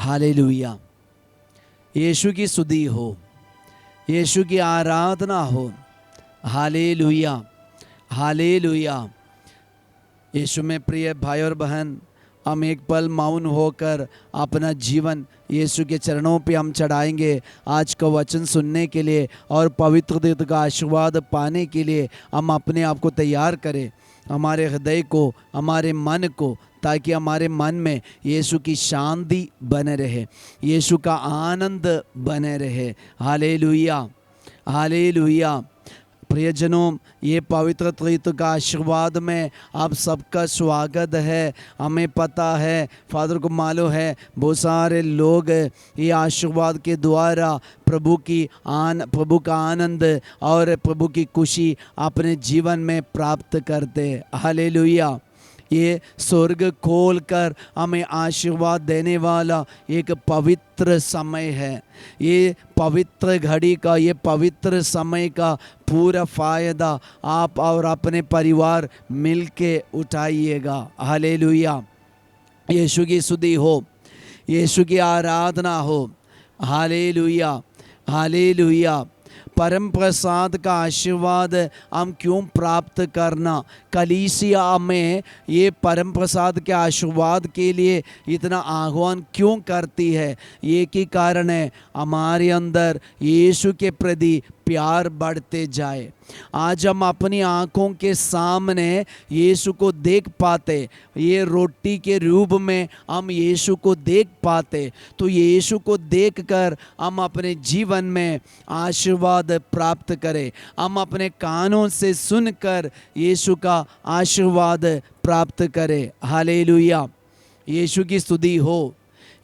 Hallelujah. यीशु की स्तुति हो, यीशु की आराधना हो। Hallelujah, hallelujah. यीशु में प्रिय भाई और बहन, हम एक पल मौन होकर अपना जीवन यीशु के चरणों पे हम चढ़ाएंगे आज का वचन सुनने के लिए और पवित्र देव का आशीर्वाद पाने के लिए। हम अपने आप को तैयार करें, हमारे हृदय को, हमारे मन को, ताकि हमारे मन में यीशु की शांति बने रहे, यीशु का आनंद बने रहे। Hallelujah, hallelujah. प्रियजनों, ये पवित्र त्रित्व का आशीर्वाद में आप सबका स्वागत है। हमें पता है, फादर को मालूम है, बहुत सारे लोग ये आशीर्वाद के द्वारा प्रभु का आनंद और प्रभु की खुशी अपने जीवन में प्राप्त करते। हालेलुया। ये स्वर्ग खोल कर हमें आशीर्वाद देने वाला एक पवित्र समय है। ये पवित्र घड़ी का, ये पवित्र समय का पूरा फ़ायदा आप और अपने परिवार मिलके उठाइएगा। हालेलुया। यीशु की स्तुति हो, यीशु की आराधना हो। Hallelujah, hallelujah. परम प्रसाद का आशीर्वाद हम क्यों प्राप्त करना, कलीसिया में ये परम प्रसाद के आशीर्वाद के लिए इतना आह्वान क्यों करती है? ये की कारण है, हमारे अंदर यीशु के प्रति प्यार बढ़ते जाए। आज हम अपनी आँखों के सामने यीशु को देख पाते, ये रोटी के रूप में हम यीशु को देख पाते, तो यीशु को देखकर हम अपने जीवन में आशीर्वाद प्राप्त करें। हम अपने कानों से सुनकर यीशु का आशीर्वाद प्राप्त करें। हालेलुया। यीशु की स्तुति हो,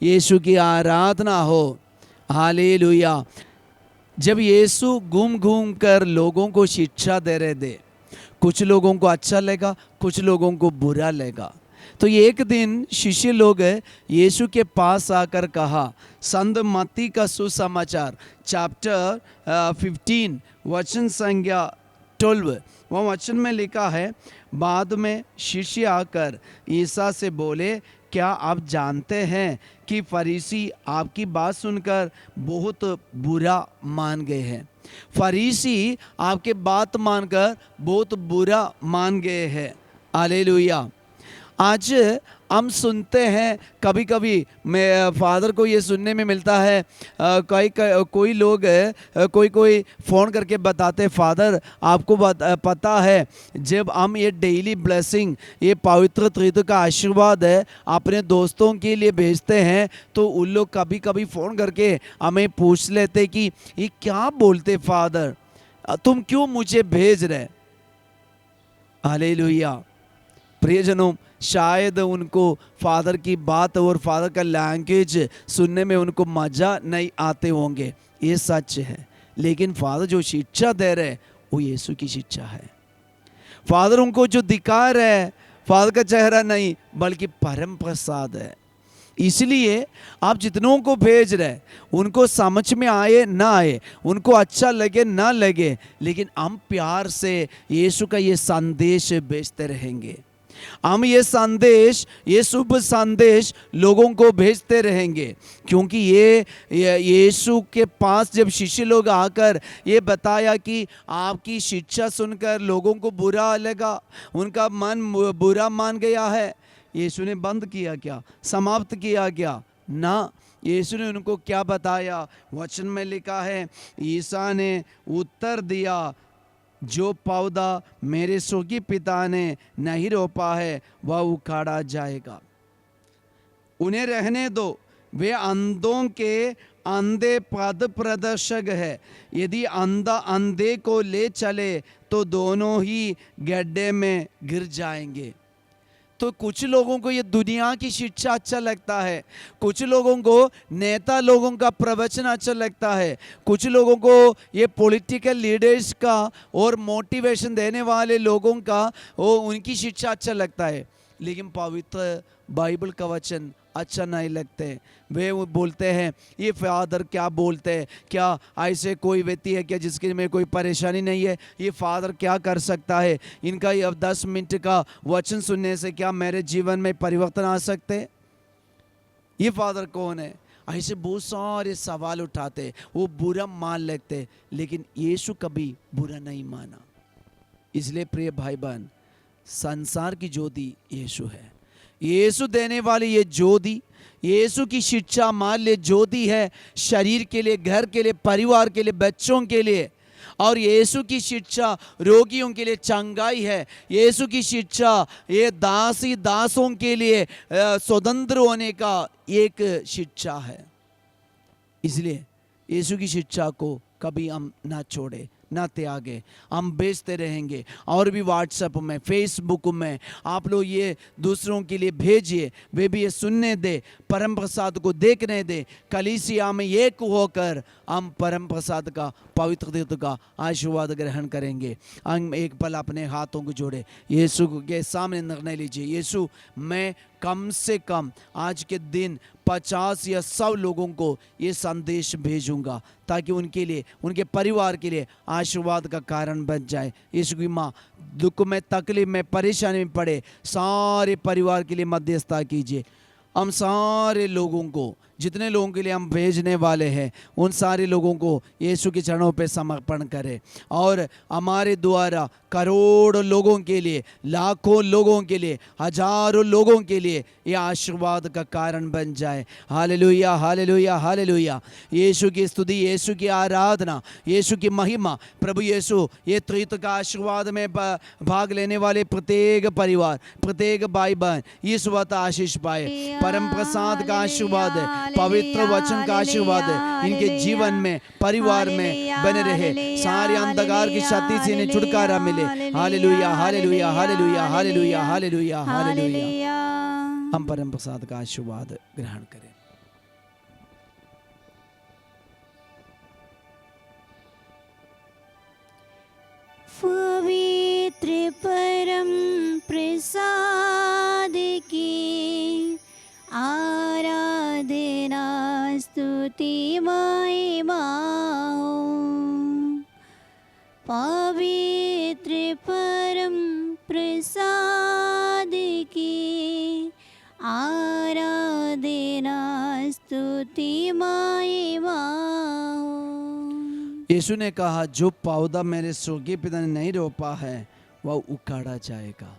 यीशु की आराधना हो। हालेलुया। जब यीशु घूम घूम कर लोगों को शिक्षा दे रहे थे, कुछ लोगों को अच्छा लगा, कुछ लोगों को बुरा लगा। तो एक दिन शिष्य लोग यीशु के पास आकर कहा, संत मत्ती का सुसमाचार चैप्टर 15 वचन संख्या 12, वह वचन में लिखा है, बाद में शिष्य आकर ईसा से बोले, क्या आप जानते हैं कि फरीसी आपकी बात सुनकर बहुत बुरा मान गए हैं? फरीसी आपके बात मानकर बहुत बुरा मान गए हैं। हालेलुया। आज हम सुनते हैं, कभी कभी मैं फादर को ये सुनने में मिलता है, कोई लोग कोई फ़ोन करके बताते, फादर आपको पता है, जब हम ये डेली ब्लेसिंग, ये पवित्र त्रित्व का आशीर्वाद है अपने दोस्तों के लिए भेजते हैं, तो उन लोग कभी कभी फ़ोन करके हमें पूछ लेते कि ये क्या बोलते फादर, तुम क्यों मुझे भेज रहे? हालेलुया। प्रियजनों, शायद उनको फादर की बात और फादर का लैंग्वेज सुनने में उनको मज़ा नहीं आते होंगे, ये सच है। लेकिन फादर जो शिक्षा दे रहे वो यीशु की शिक्षा है। फादर उनको जो दिखा रहे हैं, फादर का चेहरा नहीं बल्कि परम प्रसाद है। इसलिए आप जितनों को भेज रहे, उनको समझ में आए ना आए, उनको अच्छा लगे ना लगे, लेकिन हम प्यार से यीशु का ये संदेश भेजते रहेंगे। हम ये संदेश, ये शुभ संदेश लोगों को भेजते रहेंगे, क्योंकि ये यीशु के पास जब शिष्य लोग आकर ये बताया कि आपकी शिक्षा सुनकर लोगों को बुरा लगा, उनका मन बुरा मान गया है, यीशु ने बंद किया क्या, समाप्त किया क्या? ना, यीशु ने उनको क्या बताया? वचन में लिखा है, ईसा ने उत्तर दिया, जो पौधा मेरे स्वर्गीय पिता ने नहीं रोपा है वह उखाड़ा जाएगा। उन्हें रहने दो, वे अंधों के अंधे पथ प्रदर्शक है। यदि अंधा अंधे को ले चले तो दोनों ही गड्ढे में गिर जाएंगे। तो कुछ लोगों को ये दुनिया की शिक्षा अच्छा लगता है, कुछ लोगों को नेता लोगों का प्रवचन अच्छा लगता है, कुछ लोगों को ये पॉलिटिकल लीडर्स का और मोटिवेशन देने वाले लोगों का वो उनकी शिक्षा अच्छा लगता है, लेकिन पवित्र बाइबल का वचन अच्छा नहीं लगते। वे बोलते हैं, ये फादर क्या बोलते हैं, क्या ऐसे कोई व्यक्ति है क्या जिसके में कोई परेशानी नहीं है? ये फादर क्या कर सकता है? इनका ये अब 10 मिनट का वचन सुनने से क्या मेरे जीवन में परिवर्तन आ सकते हैं? ये फादर कौन है? ऐसे बहुत सारे सवाल उठाते, वो बुरा मान लेते, लेकिन यीशु कभी बुरा नहीं माना। इसलिए प्रिय भाई बहन, संसार की ज्योति यीशु है। यीशु देने वाली ये ज्योति, यीशु की शिक्षा मान ले ज्योति है, शरीर के लिए, घर के लिए, परिवार के लिए, बच्चों के लिए। और यीशु की शिक्षा रोगियों के लिए चंगाई है। यीशु की शिक्षा ये दासी दासों के लिए स्वतंत्र होने का एक शिक्षा है। इसलिए यीशु की शिक्षा को कभी हम ना छोड़े, ना त्यागे, हम बेचते रहेंगे। और भी व्हाट्सएप में, फेसबुक में आप लोग ये दूसरों के लिए भेजिए, वे भी ये सुनने दे, परम प्रसाद को देखने दे। कलीसिया में एक होकर हम परम प्रसाद का, पवित्र तीर्थ का आशीर्वाद ग्रहण करेंगे। हम एक पल अपने हाथों को जोड़े, यीशु के सामने निर्णय लीजिए, यीशु मैं कम से कम आज के दिन 50 या 100 लोगों को ये संदेश भेजूंगा, ताकि उनके लिए, उनके परिवार के लिए आशीर्वाद का कारण बन जाए। यीशु की माँ दुख में, तकलीफ में, परेशानी में पड़े सारे परिवार के लिए मध्यस्थता कीजिए। हम सारे लोगों को, जितने लोगों के लिए हम भेजने वाले हैं, उन सारे लोगों को यीशु के चरणों पे समर्पण करें। और हमारे द्वारा करोड़ों लोगों के लिए, लाखों लोगों के लिए, हजारों लोगों के लिए ये आशीर्वाद का कारण बन जाए। Hallelujah, hallelujah, hallelujah. यीशु की स्तुति, यीशु की आराधना, यीशु की महिमा। प्रभु यीशु, ये त्रित्व का आशीर्वाद में भाग लेने वाले प्रत्येक परिवार, प्रत्येक भाई बहन इस वक्त आशीष पाए। परम प्रसाद का आशीर्वाद है, पवित्र वचन का आशीर्वाद है, इनके जीवन में, परिवार में बने रहे। सारे अंधकार की शक्ति से इन्हें छुटकारा मिले। Hallelujah, hallelujah, hallelujah, hallelujah, hallelujah, hallelujah. हम परम प्रसाद का आशीर्वाद ग्रहण करें। पवित्र परम प्रसाद की आराधना स्तुति महिमा हो। पवित्र परम प्रसाद की आराधना स्तुति महिमा हो। यीशु ने कहा, जो पौधा मेरे स्वर्गीय पिता ने नहीं रोपा है वह उखाड़ा जाएगा।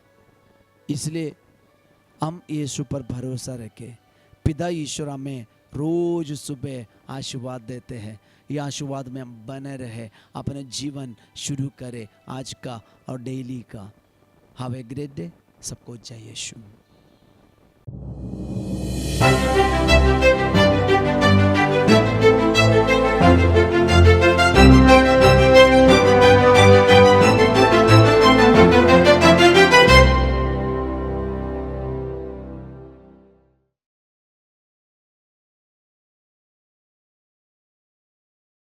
इसलिए हम यीशु पर भरोसा रखें। पिता ईश्वर हमें रोज सुबह आशीर्वाद देते हैं। ये आशीर्वाद में हम बने रहे, अपने जीवन शुरू करें आज का और डेली का। Have a great day. सबको जय यीशु।